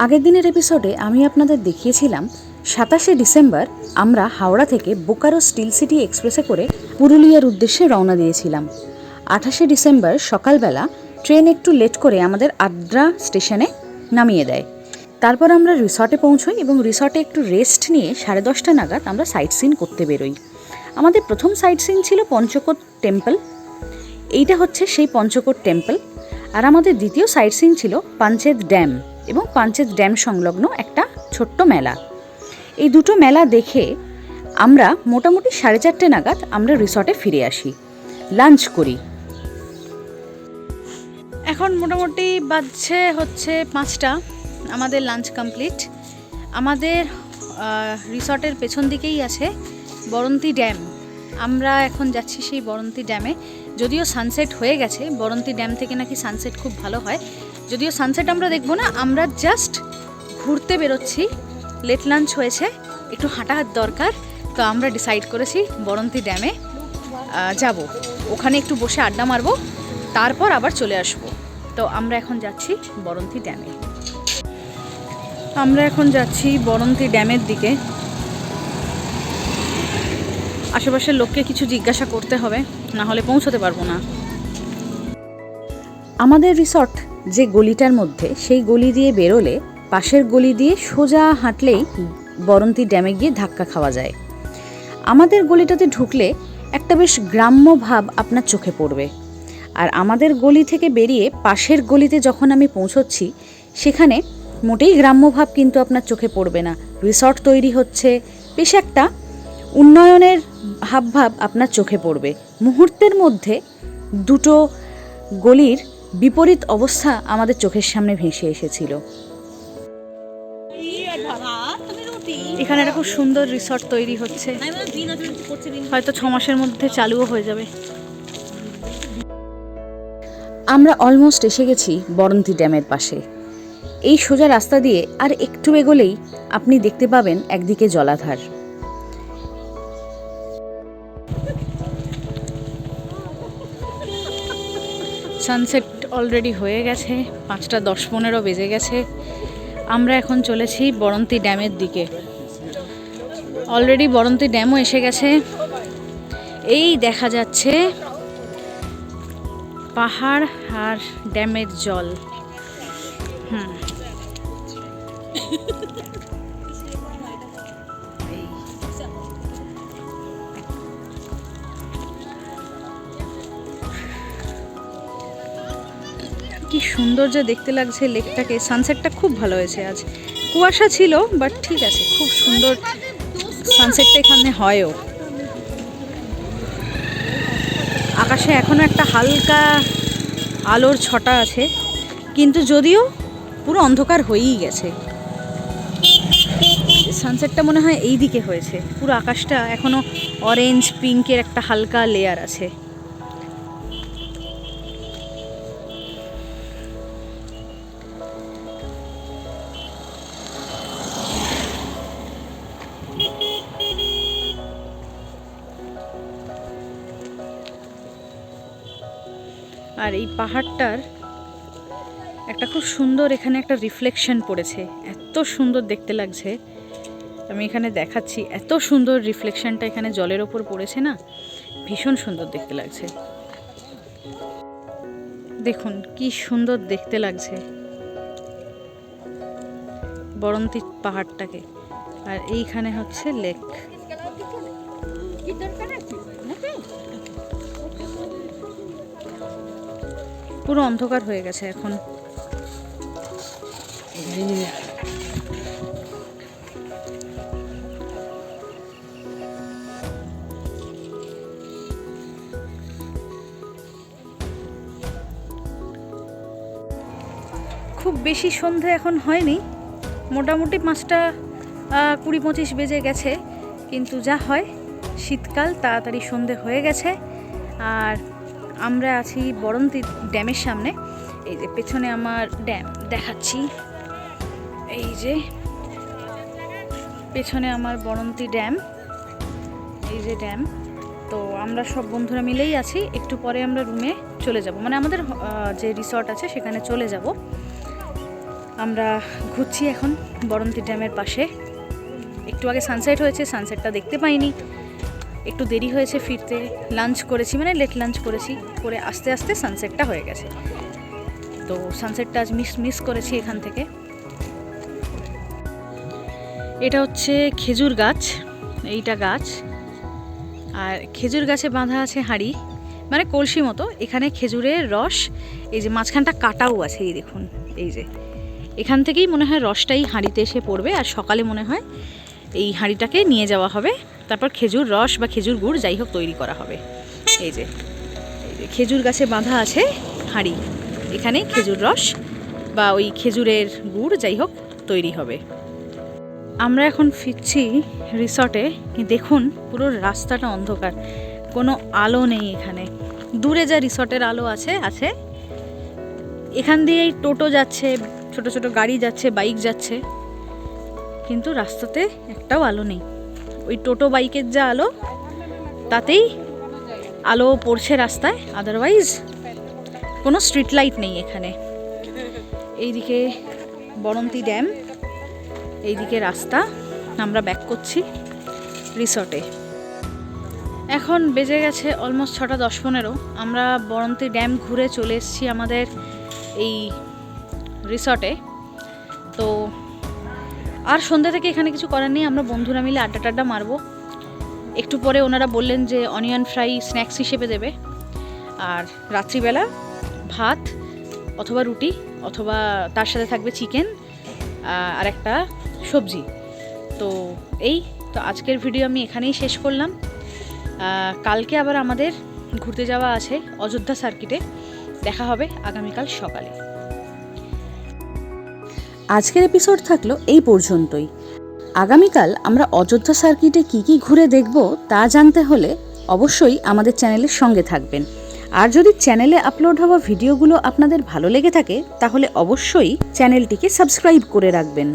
আগের দিনের এপিসোডে আমি আপনাদের দেখিয়েছিলাম 27শে ডিসেম্বর আমরা হাওড়া থেকে বোকারো স্টিল সিটি এক্সপ্রেসে করে পুরুলিয়ার উদ্দেশ্যে রওনা দিয়েছিলাম। 28শে ডিসেম্বর সকালবেলা ট্রেন একটু লেট করে আমাদের আদ্রা স্টেশনে নামিয়ে দেয়। তারপর আমরা রিসর্টে পৌঁছই এবং রিসর্টে একটু রেস্ট নিয়ে 10:30 নাগাদ আমরা সাইট সিন করতে বেরোই। আমাদের প্রথম সাইট সিন ছিল পঞ্চকোট টেম্পল। এইটা হচ্ছে সেই পঞ্চকোট টেম্পল। আর আমাদের দ্বিতীয় সাইট সিন ছিল পাঞ্চেত ড্যাম এবং পাঞ্চেত ড্যাম সংলগ্ন একটা ছোট্ট মেলা। এই দুটো মেলা দেখে আমরা মোটামুটি 4:30 নাগাদ আমরা রিসর্টে ফিরে আসি, লাঞ্চ করি। এখন মোটামুটি বাজছে হচ্ছে 5টা। আমাদের লাঞ্চ কমপ্লিট। আমাদের রিসর্টের পেছন দিকেই আছে বরন্তী ড্যাম। আমরা এখন যাচ্ছি সেই বরন্তী ড্যামে। যদিও সানসেট হয়ে গেছে, বরন্তী ড্যাম থেকে নাকি সানসেট খুব ভালো হয়। যদিও সানসেট আমরা দেখবো না, আমরা জাস্ট ঘুরতে বেরোচ্ছি। লেট লাঞ্চ হয়েছে, একটু হাঁটার দরকার, তো আমরা ডিসাইড করেছি বরন্তী ড্যামে যাব। ওখানে একটু বসে আড্ডা মারবো, তারপর আবার চলে আসবো। তো আমরা এখন যাচ্ছি বরন্তী ড্যামে। আমরা এখন যাচ্ছি বরন্তী ড্যামের দিকে। আশেপাশের লোককে কিছু জিজ্ঞাসা করতে হবে, না হলে পৌঁছতে পারবো না। আমাদের রিসর্ট যে গলিটার মধ্যে, সেই গলি দিয়ে বেরোলে পাশের গলি দিয়ে সোজা হাঁটলেই বরন্তী ড্যামে গিয়ে ধাক্কা খাওয়া যায়। আমাদের গলিটাতে ঢুকলে একটা বেশ গ্রাম্য ভাব আপনার চোখে পড়বে। আর আমাদের গলি থেকে বেরিয়ে পাশের গলিতে যখন আমি পৌঁছচ্ছি, সেখানে মোটেই গ্রাম্য ভাব কিন্তু আপনার চোখে পড়বে না। রিসর্ট তৈরি হচ্ছে, বেশ একটা উন্নয়নের হাবভাব আপনার চোখে পড়বে। মুহূর্তের মধ্যে দুটো গলির বিপরীত অবস্থা আমাদের চোখের সামনে ভেসে এসেছিল। এখানে একটা খুব সুন্দর রিসর্ট তৈরি হচ্ছে, হয়তো 6 মাসের মধ্যে চালুও হয়ে যাবে। আমরা অলমোস্ট এসে গেছি বরন্তী ড্যামের পাশে। এই সোজা রাস্তা দিয়ে আর একটু এগোলেই আপনি দেখতে পাবেন একদিকে জলাধার। সানসেট অলরেডি হয়ে গেছে, 5:10-15 বেজে গেছে। আমরা এখন চলেছি বরন্তী ড্যামের দিকে। অলরেডি বরন্তী ড্যামও এসে গেছে। এই দেখা যাচ্ছে পাহাড় আর ড্যামের জল। কি সুন্দর যে দেখতে লাগছে লেকটাকে। সানসেটটা খুব ভালো হয়েছে আজ। কুয়াশা ছিল, বাট ঠিক আছে, খুব সুন্দর সানসেটটা এখানে হয়ও। আকাশে এখনো একটা হালকা আলোর ছটা আছে, কিন্তু যদিও পুরো অন্ধকার হয়েই গেছে। সানসেটটা মনে হয় এই দিকে হয়েছে। পুরো আকাশটা এখনো অরেঞ্জ পিঙ্কের একটা হালকা লেয়ার আছে। আর এই পাহাড়টার একটা খুব সুন্দর এখানে একটা রিফ্লেকশন পড়েছে, এত সুন্দর দেখতে লাগছে। আমি এখানে দেখাচ্ছি, এত সুন্দর রিফ্লেকশনটা এখানে জলের ওপর পড়েছে না, ভীষণ সুন্দর দেখতে লাগছে। দেখুন কি সুন্দর দেখতে লাগছে বরন্তী পাহাড়টাকে। আর এইখানে হচ্ছে লেক। পুরো অন্ধকার হয়ে গেছে এখন। খুব বেশি সন্ধে এখন হয়নি, মোটামুটি 5:20-25 বেজে গেছে। কিন্তু যা হয়, শীতকাল, তাড়াতাড়ি সন্ধে হয়ে গেছে। আর আমরা আছি বরন্তী ড্যামের সামনে। এই যে পেছনে আমার ড্যাম দেখাচ্ছি, এই যে পেছনে আমার বরন্তী ড্যাম, এই যে ড্যাম। তো আমরা সব বন্ধুরা মিলেই আছি। একটু পরে আমরা রুমে চলে যাব, মানে আমাদের যে রিসর্ট আছে সেখানে চলে যাব। আমরা ঘুরছি এখন বরন্তী ড্যামের পাশে। একটু আগে সানসেট হয়েছে, সানসেটটা দেখতে পাইনি, একটু দেরি হয়েছে ফিরতে। লাঞ্চ করেছি, মানে লেট লাঞ্চ করেছি, করে আস্তে আস্তে সানসেটটা হয়ে গেছে। তো সানসেটটা আজ মিস করেছি এখান থেকে। এটা হচ্ছে খেজুর গাছ, এইটা গাছ, আর খেজুর গাছে বাঁধা আছে হাঁড়ি, মানে কলসি মতো। এখানে খেজুরের রস, এই যে মাঝখানটা কাটাও আছে, এই দেখুন, এই যে এখান থেকেই মনে হয় রসটাই হাঁড়িতে এসে পড়বে, আর সকালে মনে হয় এই হাঁড়িটাকে নিয়ে যাওয়া হবে, তারপর খেজুর রস বা খেজুর গুড় যাই হোক তৈরি করা হবে। এই যে খেজুর গাছে বাঁধা আছে হাঁড়ি, এখানে খেজুর রস বা ওই খেজুরের গুড় যাই হোক তৈরি হবে। আমরা এখন ফিরছি রিসর্টে। দেখুন পুরো রাস্তাটা অন্ধকার, কোনো আলো নেই এখানে। দূরে যা রিসর্টের আলো আছে, এখান দিয়েই টোটো যাচ্ছে, ছোট ছোট গাড়ি যাচ্ছে, বাইক যাচ্ছে, কিন্তু রাস্তাতে একটাও আলো নেই। ওই টোটো বাইকের যা আলো, তাতেই আলো পড়ছে রাস্তায়, আদারওয়াইজ কোনো স্ট্রিট লাইট নেই এখানে। এইদিকে বরন্তী ড্যাম, এইদিকে রাস্তা। আমরা ব্যাক করছি রিসর্টে। এখন বেজে গেছে অলমোস্ট 6টা 10-15। আমরা বরন্তী ড্যাম ঘুরে চলে এসেছি আমাদের এই রিসর্টে। তো আর সন্ধ্যা থেকে এখানে কিছু করার নেই, আমরা বন্ধুরা মিলে আড্ডা টাড্ডা মারবো। একটু পরে ওনারা বললেন যে অনিয়ন ফ্রাই স্ন্যাক্স হিসেবে দেবে, আর রাত্রিবেলা ভাত অথবা রুটি, অথবা তার সাথে থাকবে চিকেন আর একটা সবজি। তো তো আজকের ভিডিও আমি এখানেই শেষ করলাম। কালকে আবার আমাদের ঘুরতে যাওয়া আছে অযোধ্যা সার্কিটে, দেখা হবে আগামীকাল সকালে। আজকের এপিসোড থাকলো এই পর্যন্তই। আগামীকাল আমরা অযোধ্যা সার্কিটে কি ঘুরে দেখব তা জানতে হলে অবশ্যই আমাদের চ্যানেলের সঙ্গে থাকবেন। আর যদি চ্যানেলে আপলোড হওয়া ভিডিওগুলো আপনাদের ভালো লেগে থাকে, তাহলে অবশ্যই চ্যানেলটিকে সাবস্ক্রাইব করে রাখবেন।